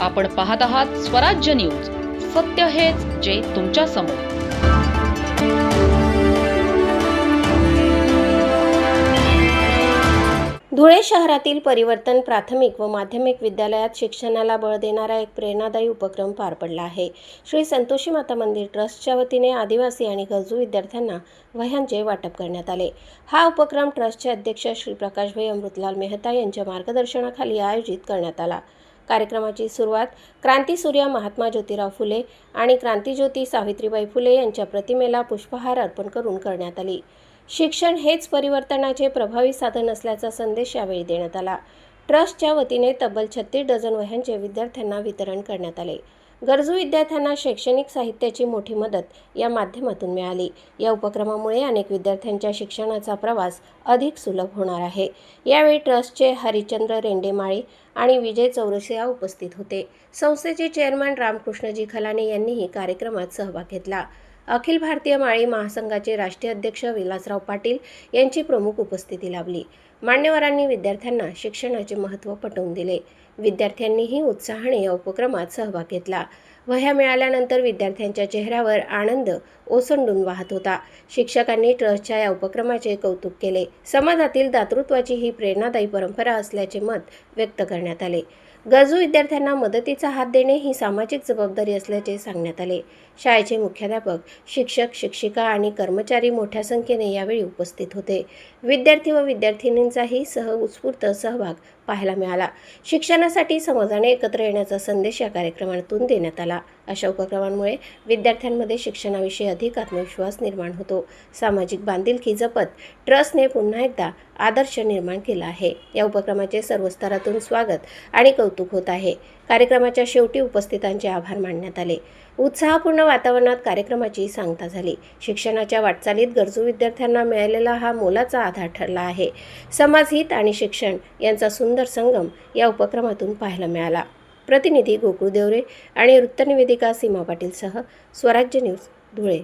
आपण पाहत आहात स्वराज्य न्यूज. सत्य हेच जे तुमच्या समोर. धुळे शहरातील परिवर्तन प्राथमिक व माध्यमिक विद्यालयात शिक्षणाला बळ देणारा एक प्रेरणादायी उपक्रम पार पडला आहे. श्री संतोषी माता मंदिर ट्रस्टच्या वतीने आदिवासी आणि गरजू विद्यार्थ्यांना वह्यांचे वाटप करण्यात आले. हा उपक्रम ट्रस्टचे अध्यक्ष श्री प्रकाशभाई अमृतलाल मेहता यांच्या मार्गदर्शनाखाली आयोजित करण्यात आला. कार्यक्रमाची सुरुवात क्रांतीसूर्य महात्मा ज्योतिराव फुले आणि क्रांतीज्योती सावित्रीबाई फुले यांच्या प्रतिमेला पुष्पहार अर्पण करून करण्यात आली. शिक्षण हेच परिवर्तनाचे प्रभावी साधन असल्याचा संदेश यावेळी देण्यात आला. ट्रस्टच्या वतीने तब्बल 36 डझन वह्यांचे विद्यार्थ्यांना वितरण करण्यात आले. गरजू विद्यार्थ्यांना शैक्षणिक साहित्याची मोठी मदत या माध्यमातून मिळाली. या उपक्रमामुळे अनेक विद्यार्थ्यांच्या शिक्षणाचा प्रवास अधिक सुलभ होणार आहे. यावेळी ट्रस्टचे हरिचंद्र रेंडेमाळी आणि विजय चौरसिया उपस्थित होते. संस्थेचे चेअरमन रामकृष्णजी खलाने यांनीही कार्यक्रमात सहभाग घेतला. अखिल भारतीय माळी महासंघाचे राष्ट्रीय अध्यक्ष विलासराव पाटील यांची प्रमुख उपस्थिती लाभली. मान्यवरांनी विद्यार्थ्यांना शिक्षणाचे महत्त्व पटवून दिले. विद्यार्थ्यांनीही उत्साहाने या उपक्रमात सहभाग घेतला. वह्या मिळाल्यानंतर विद्यार्थ्यांच्या चेहऱ्यावर आनंद ओसंडून वाहत होता. शिक्षकांनी ट्रस्टच्या या उपक्रमाचे कौतुक केले. समाजातील दातृत्वाची ही प्रेरणादायी परंपरा असल्याचे मत व्यक्त करण्यात आले. गरजू विद्यार्थ्यांना मदतीचा हात देणे ही सामाजिक जबाबदारी असल्याचे सांगण्यात आले. शाळेचे मुख्याध्यापक, शिक्षक, शिक्षिका आणि कर्मचारी मोठ्या संख्येने यावेळी उपस्थित होते. विद्यार्थी व विद्यार्थिनींचाही उत्स्फूर्त सहभाग पाहायला मिळाला. शिक्षणासाठी समाजाने एकत्र येण्याचा संदेश या कार्यक्रमातून देण्यात आला. अशा उपक्रमांमुळे विद्यार्थ्यांमध्ये शिक्षणाविषयी अधिक आत्मविश्वास निर्माण होतो. सामाजिक बांधिलकी जपत ट्रस्टने पुन्हा एकदा आदर्श निर्माण केला आहे. या उपक्रमाचे सर्व स्तरातून स्वागत आणि कौतुक होत आहे. कार्यक्रमाच्या शेवटी उपस्थितांचे आभार मानण्यात आले. उत्साहपूर्ण वातावरणात कार्यक्रमाची सांगता झाली. शिक्षणाच्या वाटचालीत गरजू विद्यार्थ्यांना मिळालेला हा मोलाचा आधार ठरला आहे. समाजहित आणि शिक्षण यांचा सुंदर संगम या उपक्रमातून पाहायला मिळाला. प्रतिनिधी गोकुळ देवरे आणि वृत्तनिवेदिका सीमा पाटीलसह स्वराज्य न्यूज, धुळे.